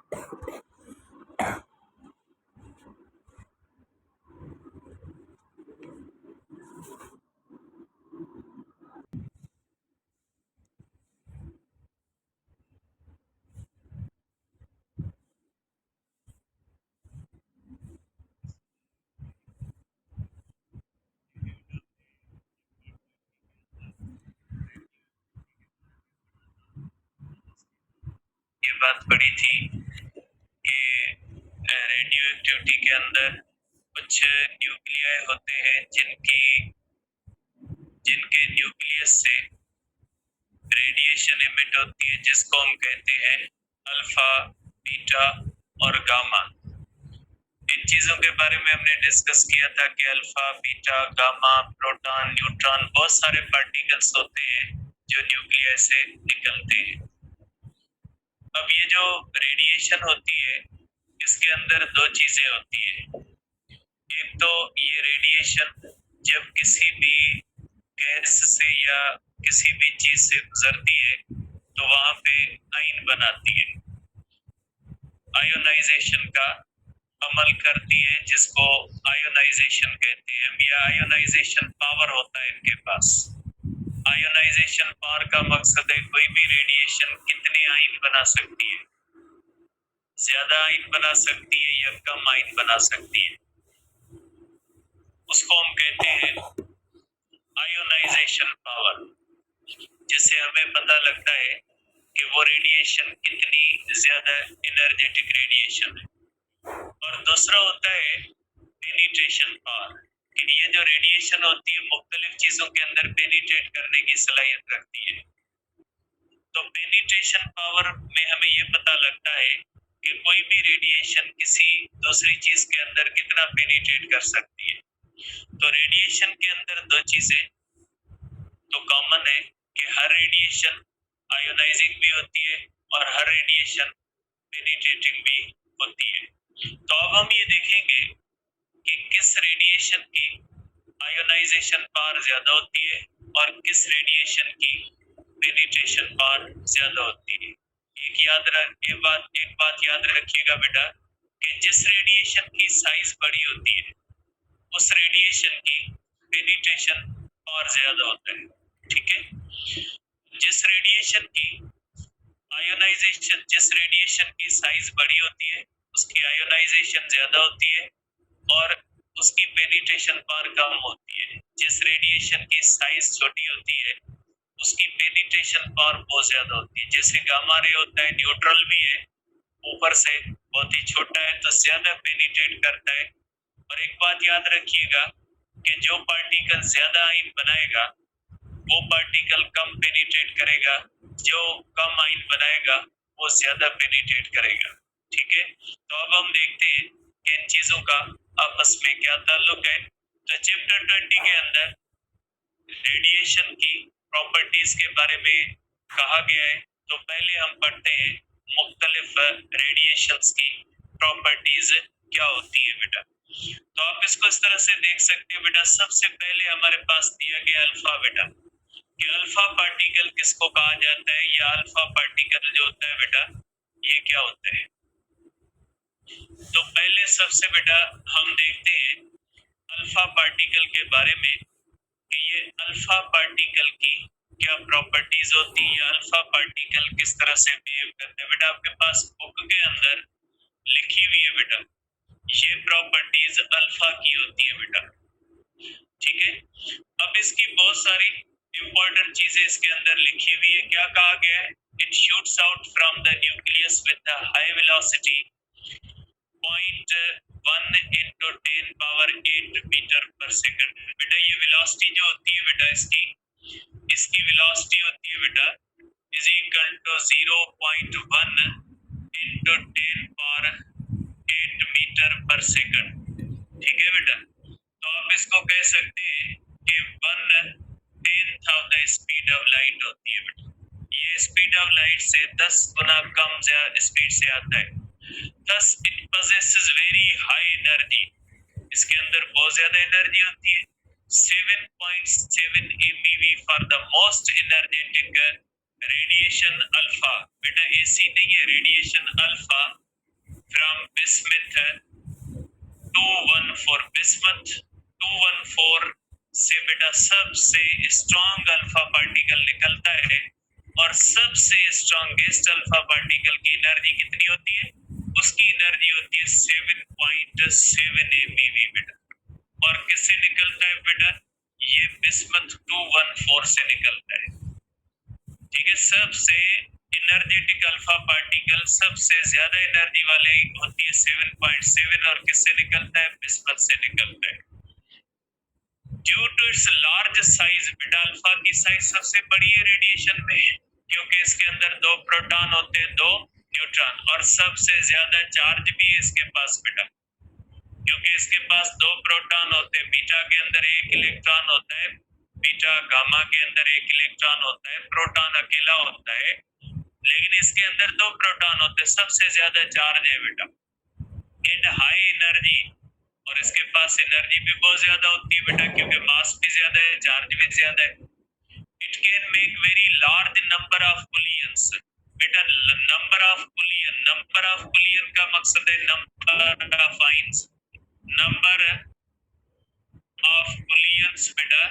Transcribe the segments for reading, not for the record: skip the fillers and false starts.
ये बात पड़ी थी कि रेडियो एक्टिविटी के अंदर कुछ न्यूक्लियाई होते हैं जिनके न्यूक्लियस से रेडिएशन इमिट होती है, जिसको हम कहते हैं अल्फा, बीटा और गामा। इन चीजों के बारे में हमने डिस्कस किया था कि alpha, beta, gamma, proton, neutron, बहुत सारे पार्टिकल्स होते हैं जो न्यूक्लियस से निकलते हैं। अब ये जो रेडिएशन होती है, इसके अंदर दो चीजें होती है। एक तो ये रेडिएशन जब किसी भी गैस से या किसी भी चीज से गुजरती है तो वहां पे आयन बनाती है, आयोनाइजेशन का अमल करती है, जिसको आयोनाइजेशन कहते हैं या आयोनाइजेशन पावर होता है इनके पास। आयोनाइजेशन पावर का मकसद है कोई भी रेडिएशन कितने आयन बना सकती है, ज्यादा आयन बना सकती है या कम आयन बना सकती है, उसको हम कहते हैं आयोनाइजेशन पावर। जिससे हमें पता लगता है कि वो रेडिएशन कितनी ज्यादा एनर्जेटिक रेडिएशन है। और दूसरा होता है पेनिट्रेशन पावर, कि ये जो रेडिएशन होती है मुख्तलिफ चीजों के अंदर पेनिट्रेट करने की सलाहियत रखती है। तो पेनिट्रेशन पावर में हमें ये पता लगता है कि कोई भी रेडिएशन किसी दूसरी चीज के अंदर कितना पेनिट्रेट कर सकती है। तो रेडिएशन के अंदर दो चीजें तो कॉमन है कि हर रेडिएशन आयोनाइजिंग भी होती है और हर रेडिएशन पेनिट्रेटिंग भी होती है। तो अब हम ये देखेंगे कि किस रेडिएशन की आयोनाइजेशन पावर ज्यादा होती है और किस रेडिएशन की पेनिट्रेशन पावर ज्यादा होती है। एक बात याद रखिएगा बेटा कि जिस रेडिएशन की साइज बड़ी होती है उस रेडिएशन की पेनिट्रेशन पावर ज्यादा होता है। ठीक है, जिस रेडिएशन की साइज बड़ी होती है उसकी आयोनाइजेशन ज्यादा होती है और उसकी पेनिट्रेशन पावर कम होती है। जिस रेडिएशन की साइज छोटी होती है उसकी पेनिट्रेशन पावर बहुत ज्यादा होती है। जैसे गामा रे होता है, न्यूट्रल भी है, ऊपर से बहुत ही छोटा है तो ज्यादा पेनिट्रेट करता है। और एक बात याद रखिएगा कि जो पार्टिकल ज्यादा आयन बनाएगा वो पार्टिकल कम पेनिट्रेट करेगा, जो कम आयन बनाएगा वो ज्यादा पेनिट्रेट करेगा। ठीक है, तो अब हम देखते हैं कि इन चीजों का आपस में क्या ताल्लुक है। तो चैप्टर 20 के अंदर रेडिएशन की प्रॉपर्टीज के बारे में कहा गया है। तो पहले हम पढ़ते हैं मुख्तलिफ रेडिएशंस की प्रॉपर्टीज क्या होती है बेटा। तो आप इसको इस तरह से देख सकते हैं बेटा, सबसे पहले हमारे पास दिया गया अल्फा बेटा, कि अल्फा पार्टिकल किसको कहा जाता है, या अल्फा पार्टिकल जो होता है बेटा ये क्या होता है। तो पहले सबसे बेटा हम देखते हैं अल्फा पार्टिकल के बारे में कि ये अल्फा पार्टिकल की क्या प्रॉपर्टीज होती है, या अल्फा पार्टिकल किस तरह से बिहेव करते हैं। बेटा आपके पास बुक के अंदर लिखी हुई है बेटा, ये प्रॉपर्टीज अल्फा की होती है बेटा। ठीक है, अब इसकी बहुत सारी इंपॉर्टेंट चीजें इसके अंदर लिखी हुई है। क्या कहा गया है, it shoots out from the nucleus with the high velocity 0.1 into 10 power 8 metre पर सेकंड। बेटा ये वेलोसिटी जो होती है बेटा इसकी वेलोसिटी होती है बेटा is equal to 0.1 into 10 power 8 metre पर सेकंड। ठीक है बेटा, तो आप इसको कह सकते हैं कि 1/10 of the speed of light होती है बेटा। ये स्पीड ऑफ लाइट से 10 गुना कम स्पीड से आता है। Thus it possesses very high energy, इसके अंदर बहुत ज्यादा एनर्जी होती है। 7.7 MeV for the most energetic radiation alpha. बेटा एसी नहीं है, radiation alpha from bismuth 214 bismuth 214 से बेटा सबसे स्ट्रॉन्ग अल्फा पार्टिकल निकलता है और सबसे स्ट्रॉन्गेस्ट अल्फा पार्टिकल की एनर्जी कितनी होती है? उसकी एनर्जी होती है 7.7 एमईवी बेटा। और किससे निकलता है बेटा? ये बिस्मथ 214 से निकलता है। ठीक है, सबसे एनर्जेटिक अल्फा पार्टिकल सबसे ज्यादा एनर्जी वाले होती है 7.7 और किससे निकलता है? बिस्मथ से निकलता है। Due to its large size बेटा, अल्फा की साइज सबसे बड़ी है रेडिएशन में क्योंकि इसके अंदर 2 प्रोटॉन होते हैं 2 न्यूट्रॉन और सबसे ज्यादा चार्ज भी है इसके पास बेटा क्योंकि इसके पास 2 प्रोटॉन होते हैं। बीटा के अंदर 1 इलेक्ट्रॉन होता है, बीटा गामा के अंदर 1 इलेक्ट्रॉन होता है, प्रोटॉन अकेला होता है लेकिन इसके अंदर 2 प्रोटॉन होते हैं। सबसे ज्यादा चार्ज है बेटा एंड हाई एनर्जी और इसके पास एनर्जी भी बहुत ज्यादा होती है बेटा क्योंकि मास भी ज्यादा है, चार्ज भी ज्यादा है। It can make very large number of bullions बेटा। नंबर ऑफ बुलियन का मकसद है number of ions, number of bullions बेटा।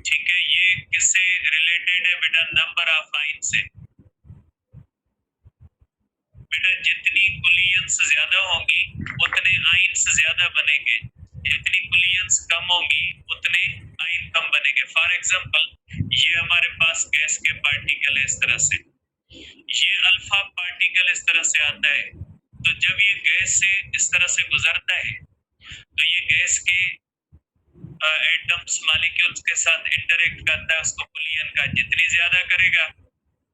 ठीक है, ये किससे रिलेटेड है बेटा? नंबर ऑफ आइन से बेटा। जितनी बुलियंस ज्यादा होंगी उतने आइंस ज्यादा बनेंगे, जितनी बुलियंस कम होंगी उतने आइन कम बनेंगे। फॉर एग्जांपल ये हमारे पास गैस के पार्टिकल है इस तरह से, ये अल्फा पार्टिकल इस तरह से आता है तो जब ये गैस से इस तरह से गुजरता है तो ये गैस के एटम्स मॉलिक्यूल्स के साथ इंटरेक्ट करता है, उसको बुलियन का जितनी ज्यादा करेगा,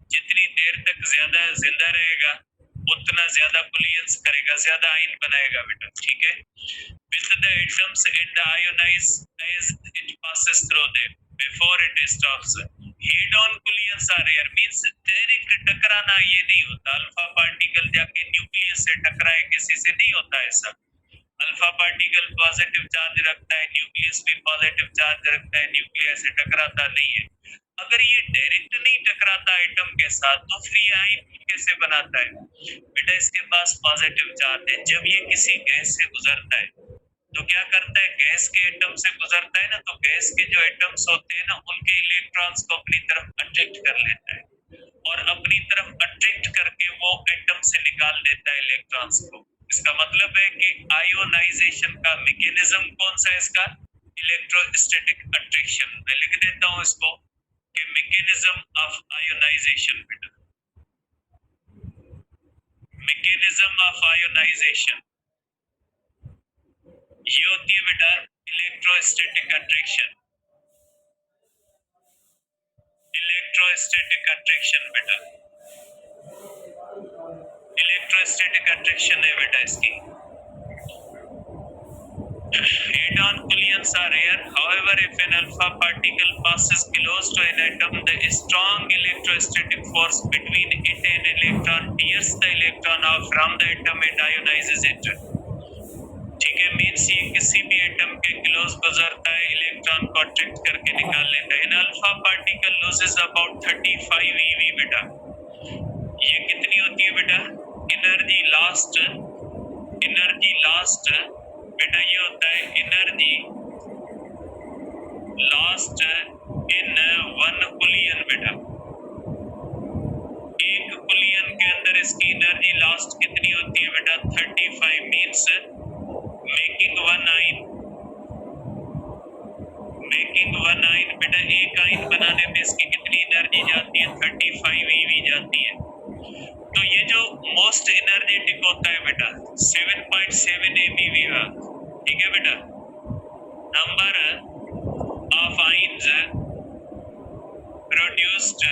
जितनी देर तक ज्यादा जिंदा रहेगा उतना ज्यादा बुलियंस करेगा, ज्यादा आयन बनाएगा बेटा। ठीक है, with the atoms in the ionize as it passes through them before it stops. Head on bulions are rare means direct टकराना ये नहीं होता, अल्फा पार्टिकल जाके न्यूक्लियस से टकराए किसी से नहीं होता ऐसा। अल्फा पार्टिकल पॉजिटिव चार्ज रखता है, न्यूक्लियस भी पॉजिटिव चार्ज रखता है, न्यूक्लियस से टकराता नहीं है। अगर ये डायरेक्ट नहीं टकराता एटम के साथ तो फिर ये आयन कैसे बनाता है बेटा? इसके पास पॉजिटिव चार्ज है। जब ये किसी गैस से गुजरता है तो क्या करता है? गैस के एटम से गुजरता है ना तो गैस के जो एटम्स होते हैं ना उनके इलेक्ट्रॉन्स को अपनी तरफ अट्रैक्ट कर लेता है और अपनी तरफ अट्रैक्ट करके वो एटम से निकाल देता है इलेक्ट्रॉन्स को। इसका मतलब है कि आयोनाइजेशन का मैकेनिज्म कौन सा है इसका? Electrostatic attraction. मैं लिख देता हूं इसको कि मैकेनिज्म ऑफ आयोनाइजेशन बेटा, मैकेनिज्म ऑफ आयोनाइजेशन ये होती है बेटा इलेक्ट्रोस्टैटिक अट्रैक्शन। इलेक्ट्रोस्टैटिक अट्रैक्शन बेटा, इलेक्ट्रोस्टैटिक अट्रैक्शन है बेटा इसकी। Head-on bullions are rare. However, if an alpha particle passes close to an atom, the strong electrostatic force between it and electron tears the electron off from the atom and ionizes it. ठीक है, means ये किसी भी atom के close गुजरता है, electron को attract करके निकाल लेता है। इन alpha particle loses about 35 eV बेटा। ये कितनी होती है बेटा? एनर्जी लास्ट बेटा ये होता है एनर्जी लास्ट इन 1 बुलियन बेटा। 1 बुलियन के अंदर इसकी एनर्जी लास्ट कितनी होती है बेटा? 35 मीन्स मेकिंग वन आइन बेटा। एक आइन बनाने में इसकी कितनी एनर्जी जाती है? 35 eV जाती है। तो ये जो मोस्ट एनर्जेटिक होता है बेटा 7.7 eV का, ठीक है बेटा। Number of ions produced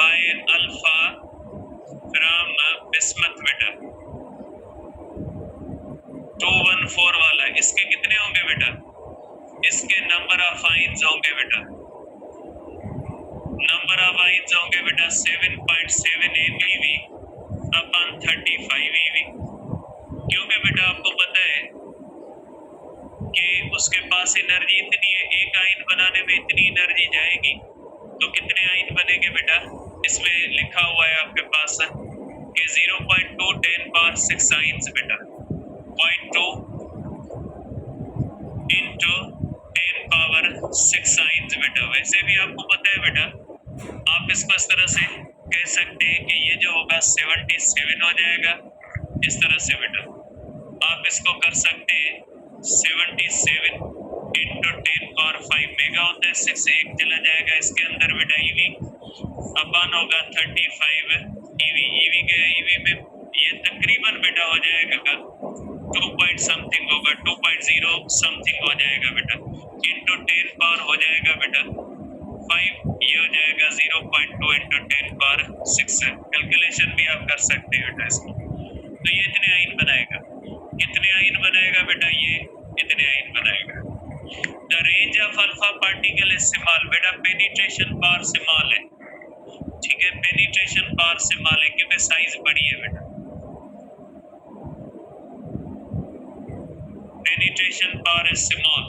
by alpha from bismuth बेटा 214 वाला, इसके कितने होंगे बेटा? इसके नंबर ऑफ आइन्स होंगे बेटा, नंबर ऑफ आइन्स होंगे बेटा 7.7 eV अपन 35 eV। क्योंकि बेटा आपको पता है कि उसके पास एनर्जी इतनी है, एक आइन बनाने में इतनी एनर्जी जाएगी तो कितने आइन बनेंगे बेटा? इसमें लिखा हुआ है आपके पास कि 0.2 10 पावर 6 साइंस बेटा, 0.2 इंटू 10 पावर 6 साइंस बेटा। वैसे भी आपको पता है बेटा, आप इसको इस तरह से कह सकते हैं कि ये जो होगा 77 हो जाएगा, इस तरह से बेटा आप इसको कर सकते हैं 77 इंटू 10 पावर 5 मेगा होता है, 6 एक चला जाएगा इसके अंदर बेटा ईवी, अपन होगा 35 ईवी गया, ईवी में ये तकरीबन बेटा हो जाएगा 2 पॉइंट समथिंग होगा, 2.0 समथिंग हो जाएगा बेटा, इंटू 10 पावर हो जाएगा बेटा 5, ये हो जाएगा 0.2 इंटू 10 पावर 6। कैलकुलेशन भी आप कर सकते हैं बेटा इसको। तो ये इतने आइन बनाएगा, कितने आइन बनाएगा बेटा, ये इतने आइन बनाएगा। The range of alpha particle is small बेटा, पेनिट्रेशन पावर स्मॉल है, ठीक है, पेनिट्रेशन पावर स्मॉल है क्योंकि साइज बड़ी है बेटा, penetration power is small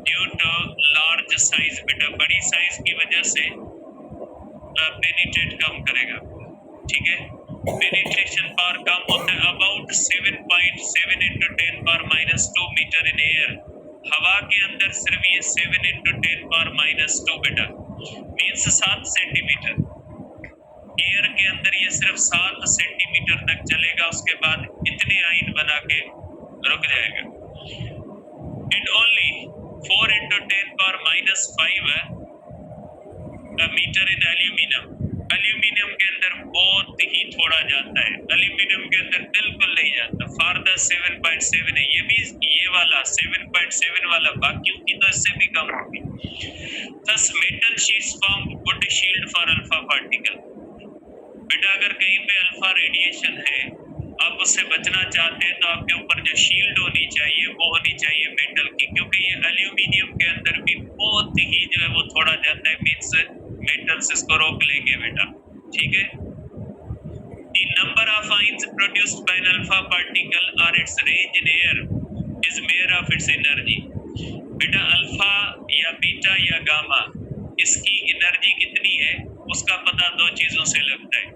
due to large size बेटा, बड़ी साइज की वजह से पेनिट्रेट कम करेगा, ठीक है। पेनिट्रेशन पावर कम होता है about 7.7 into 10 power -2 metre in air, हवा के अंदर सिर्फ ये 7 इंटू 10 पावर -2 बेटा मीन्स 7 सेंटीमीटर, एयर के अंदर ये सिर्फ 7 सेंटीमीटर तक चलेगा, उसके बाद इतने आइन बना के रुक जाएगा। And only 4 into 10 power -5 metre in aluminium, aluminium के अंदर बहुत ही थोड़ा जाता है, एल्यूमिनियम के अंदर बिल्कुल नहीं जाता, फार्दर 7.7 है, ये भी ये वाला 7.7 वाला, बाकियों की तो इससे भी कम होगी। Thus metal sheets form good shield for alpha particle बेटा, अगर कहीं पे अल्फा रेडिएशन है, आप उससे बचना चाहते हैं तो आपके ऊपर जो शील्ड होनी चाहिए वो होनी चाहिए मेटल की, क्योंकि ये एल्यूमिनियम के अंदर भी बहुत ही जो है वो थोड़ा जाता है, मीन्स मेटल्स इसको रोक लेंगे बेटा, ठीक है। The number of ions produced by an alpha particle or its range in air is measure of its energy बेटा, अल्फा या बीटा या गामा इसकी एनर्जी कितनी है उसका पता दो चीजों से लगता है,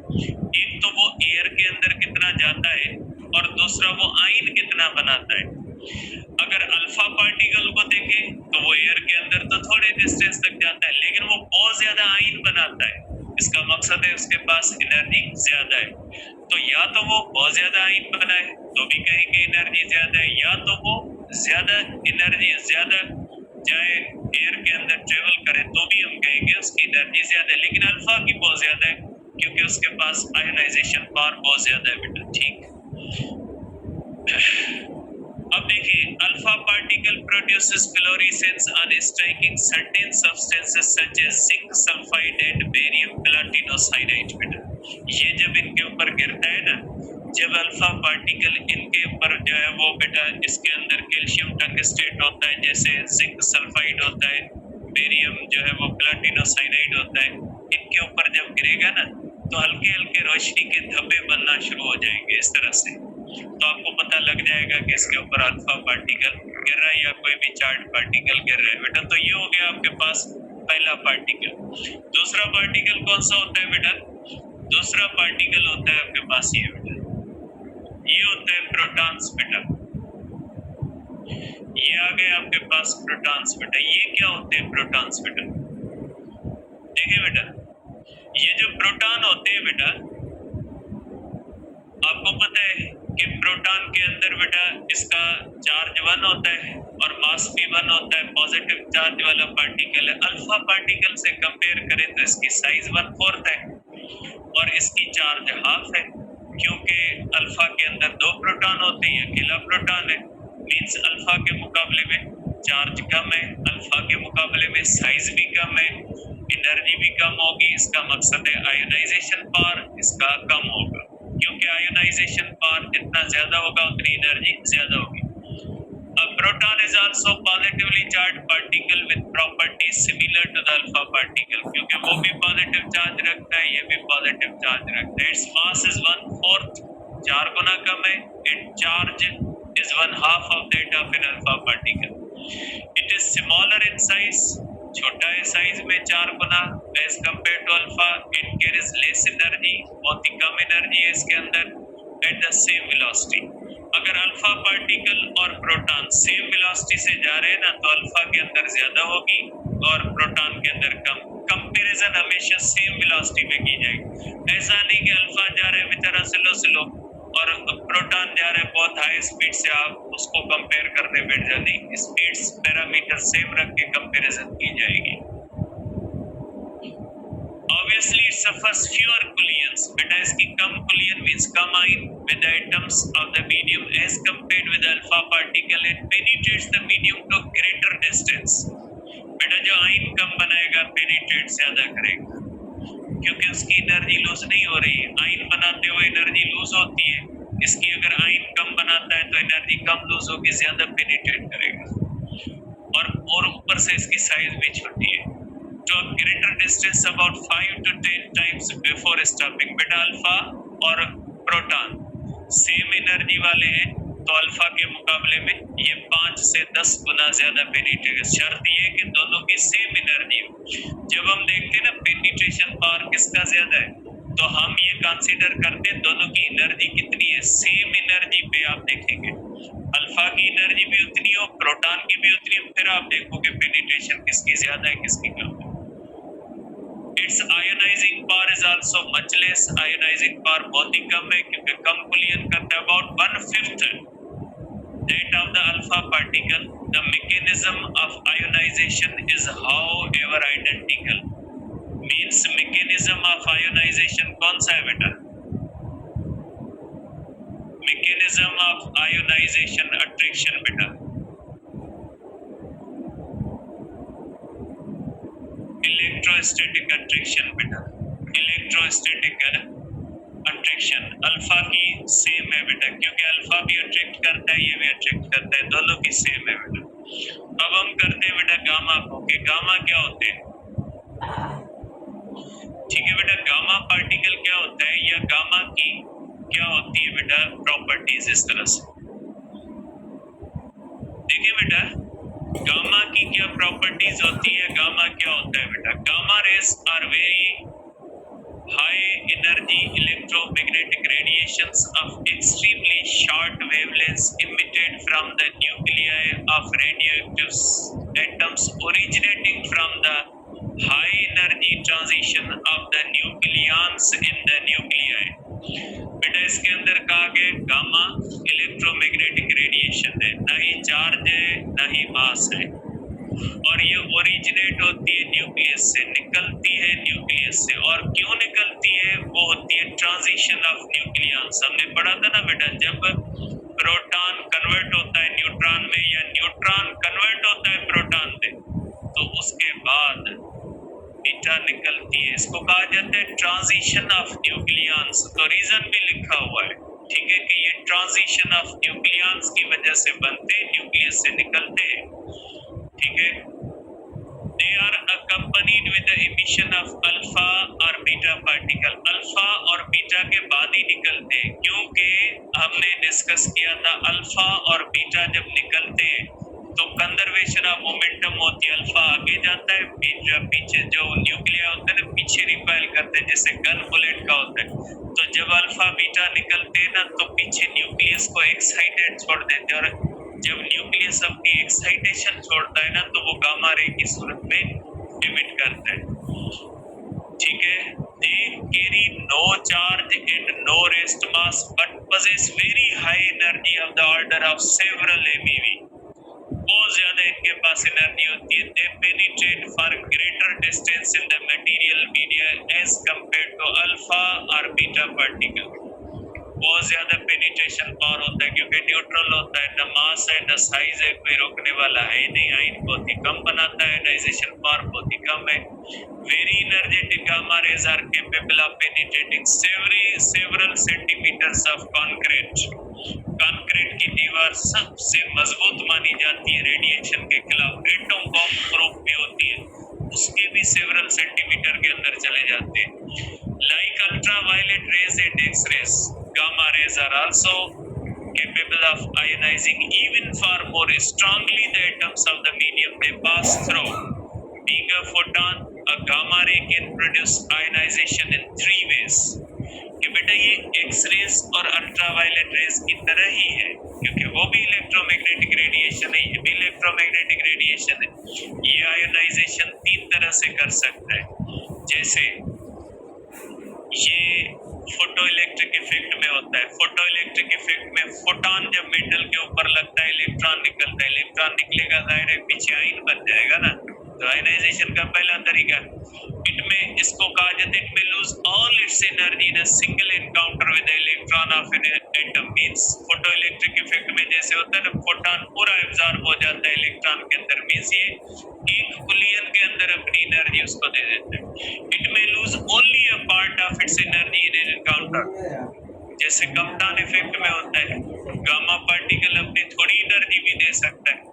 एक तो वो एयर के अंदर कितना जाता है और दूसरा वो आइन कितना बनाता है। अगर अल्फा पार्टिकल को देखें तो वो एयर के अंदर तो थोड़े डिस्टेंस तक जाता है, लेकिन वो बहुत ज्यादा आइन बनाता है, इसका मकसद है उसके पास एनर्जी ज्यादा है। तो या तो वो बहुत ज्यादा आइन बनाए तो भी कहेंगे एनर्जी ज्यादा है, या तो वो ज्यादा एनर्जी ज्यादा चाहे एयर के अंदर ट्रेवल करे तो भी हम कहेंगे उसकी एनर्जी ज्यादा है, लेकिन अल्फा की बहुत ज्यादा है क्योंकि उसके पास आयोनाइजेशन पावर बहुत ज्यादा है बेटा, ठीक। अब देखिए, alpha particle produces fluorescence on striking certain substances such as zinc sulphide and barium platinocyanide बेटा, ये जब इनके ऊपर गिरता है ना, जब अल्फा पार्टिकल इनके ऊपर जो है वो बेटा इसके अंदर कैल्शियम टंगस्टेट होता है, जैसे जिंक सल्फाइड होता है, बेरियम जो है वो प्लैटिनोसाइनाइड होता है, इनके ऊपर जब गिरेगा ना तो हल्के हल्के रोशनी के धब्बे बनना शुरू हो जाएंगे इस तरह से, तो आपको पता लग जाएगा कि इसके ऊपर अल्फा पार्टिकल गिर रहा है या कोई भी चार्ज पार्टिकल गिर रहा है बेटा। तो ये हो गया आपके पास पहला पार्टिकल। दूसरा पार्टिकल कौन सा होता है बेटा, दूसरा पार्टिकल होता है आपके पास ये बेटा, ये होता है प्रोटॉन्स बेटा, ये आ गए आपके पास प्रोटॉन्स बेटा। ये क्या होते हैं प्रोटॉन्स बेटा, देखिए बेटा, ये जो प्रोटॉन होते हैं बेटा, आपको पता है कि प्रोटॉन के अंदर बेटा इसका चार्ज 1 होता है और मास भी 1 होता है, पॉजिटिव चार्ज वाला पार्टिकल है। अल्फा पार्टिकल से कंपेयर करें तो इसकी साइज 1/4 है और इसकी चार्ज हाफ है, क्योंकि अल्फा के अंदर 2 प्रोटॉन होते हैं, अकेला प्रोटॉन है, मीन्स अल्फा के मुकाबले में चार्ज कम है, अल्फा के मुकाबले में साइज भी कम है, एनर्जी भी कम होगी। इसका मकसद है आयोनाइजेशन पावर इसका कम होगा, क्योंकि आयोनाइजेशन पावर जितना ज्यादा होगा उतनी एनर्जी ज्यादा होगी। A proton is also positively charged particle with properties similar to the alpha particle, क्योंकि वो भी पॉजिटिव चार्ज रखता है, ये भी पॉजिटिव चार्ज रखता है। Its mass is 1/4, 4 गुना कम है, and charge is 1/2 of that of an alpha particle. It is smaller in size, छोटा है साइज में 4 गुना as compare to alpha, it carries less energy, बहुत ही कम एनर्जी है इसके अंदर एट द सेम वेलोसिटी। अगर अल्फा पार्टिकल और प्रोटॉन सेम वेलोसिटी से जा रहे हैं ना तो अल्फा के अंदर ज्यादा होगी और प्रोटॉन के अंदर कम। कंपैरिजन हमेशा सेम वेलोसिटी में की जाएगी, ऐसा नहीं कि अल्फा जा रहे हैं बेचारा स्लो स्लो और प्रोटॉन जा रहे हैं बहुत हाई स्पीड से, आप उसको कंपेयर करने बैठ जाते। स्पीड्स पैरामीटर सेम रख के कंपैरिजन की जाएगी। Obviously it suffers fewer collisions, बेटा इसकी कम collision means come ion with the atoms of the medium as compared with the alpha particle, it penetrates the medium to greater distance। बेटा जो ion कम बनाएगा penetrate ज्यादा करेगा क्योंकि उसकी एनर्जी लूज नहीं हो रही। आयन बनाते हुए एनर्जी लूज होती है, इसकी अगर आयन कम बनाता है तो एनर्जी कम लूज होगी, ज्यादा पेनिट्रेट करेगा और ऊपर से इसकी साइज भी छोटी है। तो greater distance about 5 to 10 times before stopping. बेटा अल्फा और प्रोटॉन सेम एनर्जी वाले हैं तो अल्फा के मुकाबले में ये 5 से 10 गुना ज्यादा पेनिट्रेट। शर्त ये कि दोनों की सेम एनर्जी हो। जब हम देखते हैं ना पेनिट्रेशन पावर किसका ज्यादा है तो हम ये कंसीडर करते हैं दोनों की एनर्जी कितनी है। सेम एनर्जी पे आप देखेंगे अल्फा की एनर्जी भी उतनी हो, प्रोटॉन की भी उतनी हो, फिर आप देखोगे पेनिट्रेशन किसकी ज्यादा है किसकी कम है। Its ionizing power is also much less। ionizing power बहुत ही कम है क्योंकि कम कुलियन करता है, about 1/5 that of the alpha particle। The mechanism of ionization is however identical। means mechanism of ionization कौन सा है बेटा? mechanism of ionization attraction बेटा इलेक्ट्रोस्टैटिक अट्रैक्शन बेटा, इलेक्ट्रोस्टैटिक अट्रैक्शन अल्फा की सेम है बेटा क्योंकि अल्फा भी अट्रैक्ट करता है ये भी अट्रैक्ट करता है, दोनों की सेम है बेटा। अब हम करते हैं बेटा गामा को कि गामा क्या होते हैं। ठीक है बेटा, गामा पार्टिकल क्या होता है या गामा की क्या होती है बेटा प्रॉपर्टीज इस तरह से देखिए बेटा गामा की क्या प्रॉपर्टीज होती है। गामा क्या होता है बेटा? Gamma rays are very high energy electromagnetic radiations of extremely short wavelengths emitted from the nuclei of radioactive atoms originating from the high energy transition of the nucleons in the nuclei. बेटा इसके अंदर कहा गया gamma electromagnetic radiation है, ना ही charge है ना ही मास है और ये ओरिजिनेट होती है न्यूक्लियस से, निकलती है न्यूक्लियस से। और क्यों निकलती है? वो होती है ट्रांजिशन ऑफ न्यूक्लियॉन्स। हमने पढ़ा था ना बेटा जब प्रोटॉन कन्वर्ट होता है न्यूट्रॉन में या न्यूट्रॉन कन्वर्ट होता है प्रोटॉन में तो उसके बाद बीटा निकलती है, इसको कहा जाता है ट्रांजिशन ऑफ न्यूक्लियॉन्स। तो रीजन भी लिखा हुआ है ठीक है कि ये ट्रांजिशन ऑफ न्यूक्लियॉन्स की वजह से बनते हैं, न्यूक्लियस से निकलते हैं। ठीक है, they are accompanied with the emission of alpha और बीटा पार्टिकल। अल्फा और बीटा के बाद ही निकलते हैं क्योंकि हमने डिस्कस किया था अल्फा और बीटा जब निकलते हैं तो कंजर्वेशन ऑफ मोमेंटम होती है, अल्फा आगे जाता है, बीटा पीछे, जो न्यूक्लिया होता है ना पीछे रिपेल करते हैं जैसे गन बुलेट का होता है। तो जब अल्फा बीटा निकलते हैं ना तो पीछे न्यूक्लियस को एक्साइटेड छोड़ देते हैं और जब न्यूक्लियस अपनी एक्साइटेशन छोड़ता है ना तो वो गामा रे की सूरत में इमिट करता है। ठीक है, they carry no charge and no rest mass but possess very high energy of the order of several MeV। बहुत ज्यादा इनके पास एनर्जी होती है। they penetrate for greater distance in the material media as compared to alpha or beta particle। बहुत ज्यादा penetration power होता है क्योंकि न्यूट्रल होता है, न मास है न साइज है, कोई रोकने वाला है नहीं, आयन बहुत ही कम बनाता है, आयनाइजेशन पावर बहुत ही कम है। Very energetic gamma rays are capable of penetrating several centimetres of concrete. Concrete की दीवार सबसे मजबूत मानी जाती है रेडिएशन के खिलाफ, एटम बॉम्ब प्रूफ भी होती है, उसके भी सेवरल सेंटीमीटर के अंदर चले जाते हैं। Like ultraviolet rays and x rays, gamma rays are also capable of ionizing even far more strongly the atoms of the medium they pass through Being a photon, a gamma ray can produce ionization in three ways. कि बेटा ये x raise और ultraviolet rays की तरह ही है, क्योंकि वो भी इलेक्ट्रोमैग्नेटिक रेडिएशन है, ये भी इलेक्ट्रोमैग्नेटिक रेडिएशन है। ये आयोनाइजेशन तीन तरह से कर सकता है। जैसे ये फोटो इलेक्ट्रिक इफेक्ट में होता है। फोटो इलेक्ट्रिक इफेक्ट में फोटोन जब मेटल के ऊपर लगता है, इलेक्ट्रॉन निकलता है, इलेक्ट्रॉन निकलेगा, जाहिर है पीछे आयन बन जाएगा ना। तो आयनाइजेशन का पहला तरीका, इनमें इसको कहा जाता है, it may lose all it's energy in a single encounter with the electron of an atom. Means photo electric effect में जैसे होता है ना, फोटोन पूरा एब्जॉर्ब हो जाता है इलेक्ट्रॉन के अंदर। मींस ये एक कुलियन के अंदर अपनी एनर्जी उसको दे देता है। It may lose only a part of its energy in an encounter. जैसे कम्पटन इफेक्ट में होता है, गामा पार्टिकल अपनी थोड़ी एनर्जी भी दे सकता है।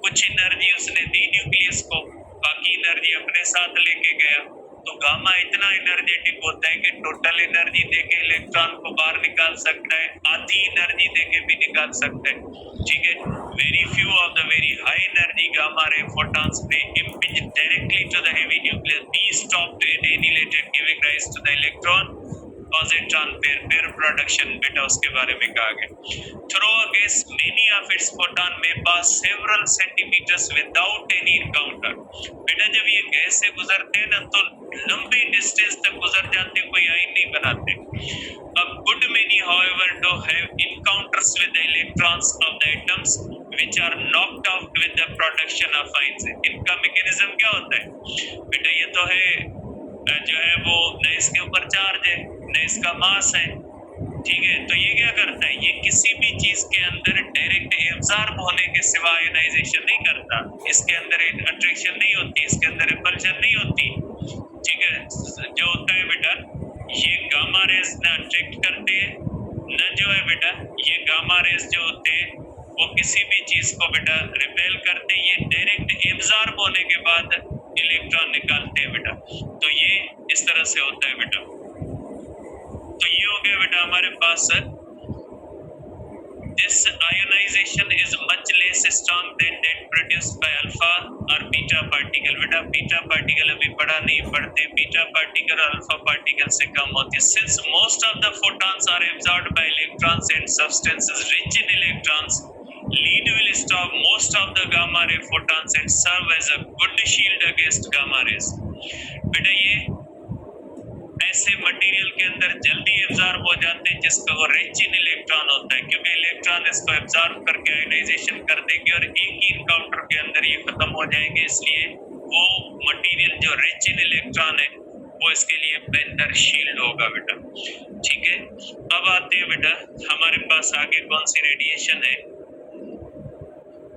कुछ एनर्जी उसने दी न्यूक्लियस को, बाकी एनर्जी अपने साथ लेके गया। तो गामा इतना एनर्जेटिक होता है कि टोटल एनर्जी देके इलेक्ट्रॉन को बाहर निकाल सकता है, आधी एनर्जी देके भी निकाल सकता है। ठीक है, very few of the very high energy gamma ray photons may impinge directly to the heavy nucleus, be stopped and annihilated, giving rise to the electron positron pair production। बेटा उसके बारे में कहा गया। Throw a gas, many of its photon may pass several centimeters without any encounter। बेटा जब ये gas से गुजरते हैं ना, तो लंबी डिस्टेंस तक गुजर जाते, कोई आयन नहीं बनाते। A good many, however, do have encounters with the electrons of the atoms which are knocked out with the production of ions। इनका मैकेनिज्म क्या होता है बेटा? ये तो है जो है वो न इसके ऊपर चार्ज है, न इसका मास है। ठीक है, तो ये क्या करता है, ये किसी भी चीज के अंदर डायरेक्ट एब्जॉर्ब होने के सिवा आयोनाइजेशन नहीं करता। इसके अंदर अट्रैक्शन नहीं होती, इसके अंदर रिपल्शन नहीं होती। ठीक है, जो होता है बेटा, ये गामा रेज न अट्रैक्ट करते हैं, न जो है बेटा ये गामा रेज जो होते हैं वो किसी भी चीज को बेटा रिपेल करते हैं। ये डायरेक्ट एब्जॉर्ब होने के बाद इलेक्ट्रॉन निकालते हैं बेटा। तो ये इस तरह से होता है बेटा। तो ये हो गया बेटा हमारे पास, this ionization is much less strong than that produced by alpha or beta particle। बेटा बीटा पार्टिकल अभी पढ़ा नहीं, पढ़ते बीटा पार्टिकल और अल्फा पार्टिकल से कम होती है। Since most of the photons are absorbed by electrons and substances rich in electrons, lead will stop most of the gamma ray photons and serve as a good shield against gamma rays। बेटा ये ऐसे material के अंदर जल्दी absorb हो जाते हैं जिसका वो रिच इन इलेक्ट्रॉन होता है, क्योंकि इलेक्ट्रॉन इसको एब्जॉर्ब करके आयोनाइजेशन कर देंगे और एक ही इनकाउंटर के अंदर ये खत्म हो जाएंगे। इसलिए वो मटेरियल जो रिच इन इलेक्ट्रॉन है वो इसके लिए बेहतर शील्ड होगा बेटा। ठीक है, अब आते हैं बेटा हमारे पास आगे कौन सी रेडिएशन है।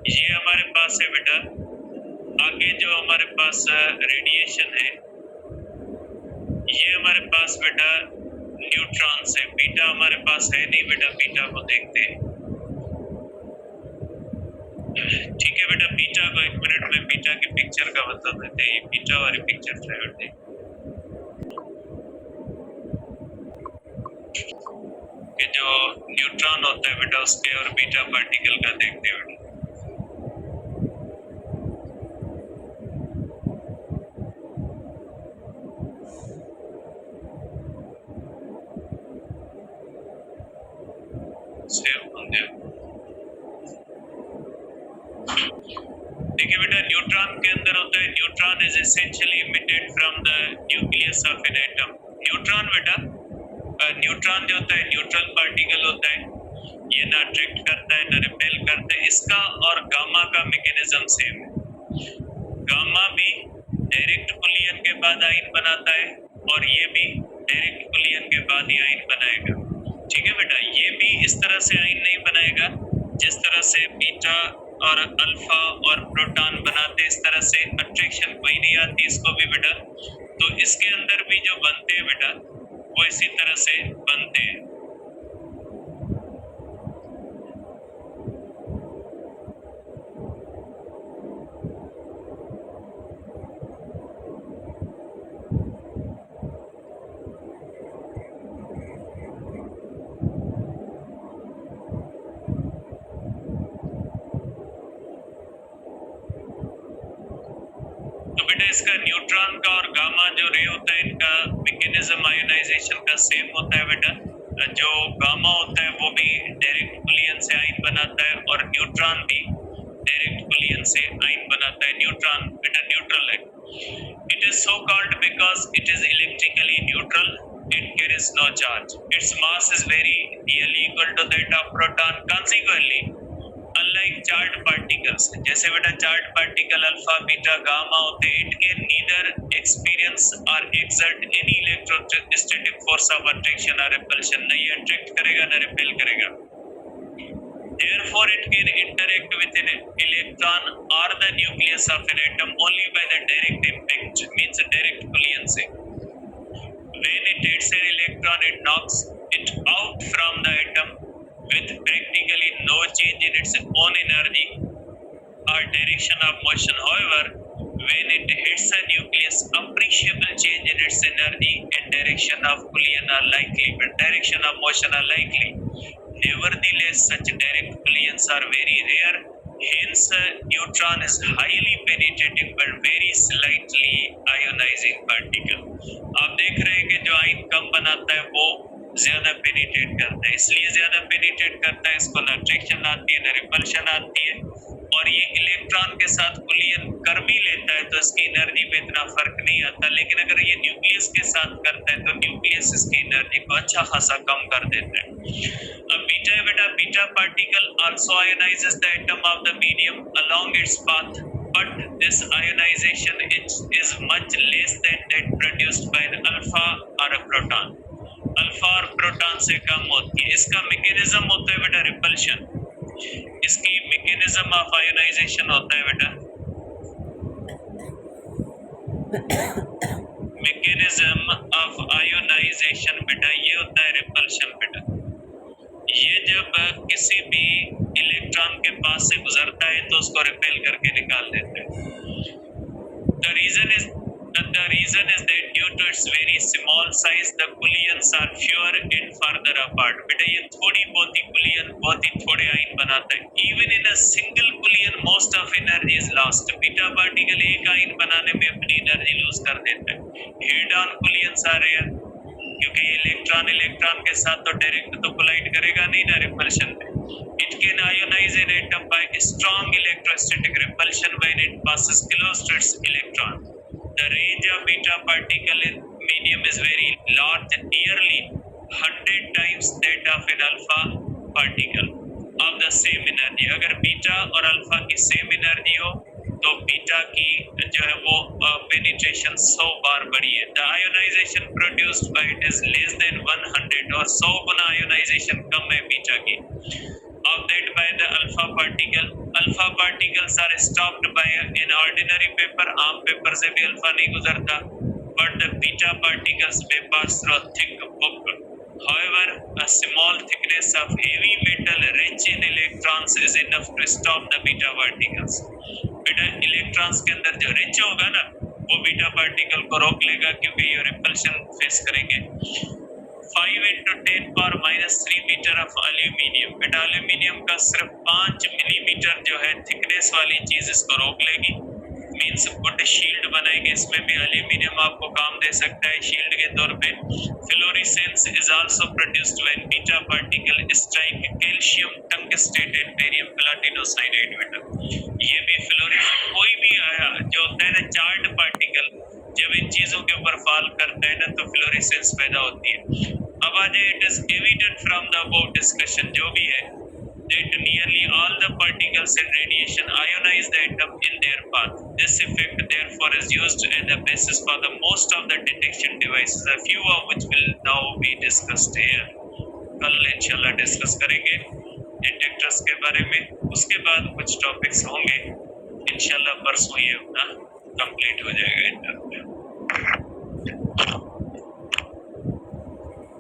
ये हमारे पास है बेटा आगे जो हमारे पास रेडिएशन है, ये हमारे पास बेटा न्यूट्रॉन्स है। बीटा हमारे पास है नहीं बेटा, बीटा को देखते हैं। ठीक है बेटा, बीटा को एक मिनट में बीटा की पिक्चर का बता देते हैं। ये बीटा वाली पिक्चर है कि जो न्यूट्रॉन होता है बेटा उसके और बीटा पार्टिकल का देखते हैं बेटा। देखिए बेटा न्यूट्रॉन के अंदर होता है, neutron is essentially emitted from the nucleus of an atom. Neutron बेटा न्यूट्रॉन जो होता है न्यूट्रल पार्टिकल होता है, ये ना अट्रैक्ट करता है ना रिपेल करता है। इसका और गामा का मैकेनिज्म सेम है। गामा भी डायरेक्ट कुलियन के बाद आयन बनाता है और ये भी डायरेक्ट कुलियन के बाद ही आयन बनाएगा। ठीक है बेटा, ये भी इस तरह से आयन नहीं बनाएगा जिस तरह से बीटा और अल्फा और प्रोटॉन बनाते, इस तरह से अट्रैक्शन कोई नहीं आती इसको भी बेटा। तो इसके अंदर भी जो बनते हैं बेटा वो इसी तरह से बनते हैं। तो बेटा इसका न्यूट्रॉन का और गामा जो रे होता है इनका मैकेनिज्म आयोनाइजेशन का सेम होता है बेटा। जो गामा होता है वो भी डायरेक्ट बुलियन से आयन बनाता है और न्यूट्रॉन भी डायरेक्ट बुलियन से आयन बनाता है। न्यूट्रॉन बेटा न्यूट्रल है। It is so called because it is electrically neutral. It carries no charge. Its mass is very nearly equal to that of proton. Consequently, unlike charged particles, जैसे बेटा charged particle alpha beta gamma होते हैं, it can neither experience or exert any electrostatic force of attraction or repulsion. न ये attract करेगा न repel करेगा। Therefore, it can interact with an electron or the nucleus of an atom only by the direct impact, means direct bullion से। When it hits an electron, it knocks it out from the atom with practically no change in its own energy or direction of motion. However, when it hits a nucleus, appreciable change in its energy and direction of bullion are likely, but direction of motion are likely. Nevertheless, such direct bullions are very rare. Hence, neutron is highly penetrating but very slightly ionizing particle. आप देख रहे हैं कि जो ion कम बनाता है वो ज्यादा पेनिट्रेट करता है, इसलिए ज्यादा पेनिट्रेट करता है, इसको न अट्रैक्शन आती है न रिपल्शन आती है। और ये इलेक्ट्रॉन के साथ बुलियन कर भी लेता है तो इसकी एनर्जी पे इतना फर्क नहीं आता, लेकिन अगर ये न्यूक्लियस के साथ करता है तो न्यूक्लियस इसकी एनर्जी को अच्छा खासा कम कर देता है। अब बीटा है बेटा, beta particle also ionises the atom of the medium along its path, but this ionization is much less than that produced by the alpha or a proton. Alpha और प्रोटॉन से कम होती है। इसका मैकेनिज्म होता है बेटा रिपल्शन, इसकी mechanism of ionisation होता है बेटा मैकेनिज्म ऑफ आयोनाइजेशन बेटा ये होता है रिपल्शन बेटा। ये जब किसी भी इलेक्ट्रॉन के पास से गुजरता है तो उसको रिपेल करके निकाल देते हैं। The reason is that due to its very small size, the bullions are fewer and farther apart. बेटा ये थोड़ी बहुत ही bullion, बहुत ही थोड़े आयन बनाता है। Even in a single bullion, most of energy is lost. Beta particle एक ion बनाने में अपनी एनर्जी लूज कर देता है। Head-on bullions are rare, क्योंकि इलेक्ट्रॉन के साथ तो डायरेक्ट तो कोलाइड करेगा नहीं ना रिपल्शन में। It can ionize an atom by strong electrostatic repulsion when it passes close to its electron. The range of beta particle in medium is very large, nearly 100 times that of an alpha particle of the same energy. अगर beta और alpha की same energy हो तो beta की जो है वो penetration 100 बार बढ़ी है। The ionization produced by it is less than 100 और 100 गुना आयोनाइजेशन कम है बीटा की of that by the alpha particle. Alpha particles are stopped by an ordinary paper. आम पेपर से भी अल्फा नहीं गुजरता, but the beta particles may pass through a thick book. However, a small thickness of heavy metal rich in electrons is enough to stop the beta particles. बेटा electrons के अंदर जो rich होगा ना वो बीटा पार्टिकल को रोक लेगा, क्योंकि ये रिपल्शन फेस करेंगे। 5 into 10 power minus 3 metre of aluminium, बेटा एल्यूमिनियम का सिर्फ 5 मिलीमीटर जो है थिकनेस वाली चीज इसको रोक लेगी। मीन्स गुड शील्ड बनेगी, इसमें भी एल्यूमिनियम आपको काम दे सकता है शील्ड के तौर पे। Fluorescence is also produced when beta particle strike calcium tungstate and barium platinocyanide बेटा। ये भी फ्लोरेसेंस, कोई भी आया जो होता है ना चार्ज पार्टिकल, जब इन चीजों के ऊपर फॉल करता है ना तो फ्लोरेसेंस पैदा होती है। अब आ जाए, it is evident from the above discussion जो भी है that nearly all the particles in radiation ionize the atom in their path. This effect therefore is used as the basis for the most of the detection devices, a few of which will now be discussed here. कल इंशाल्लाह discuss करेंगे detectors के बारे में, उसके बाद कुछ topics होंगे इंशाल्लाह परसों ये ना कंप्लीट हो जाएगा इंटरव्यू।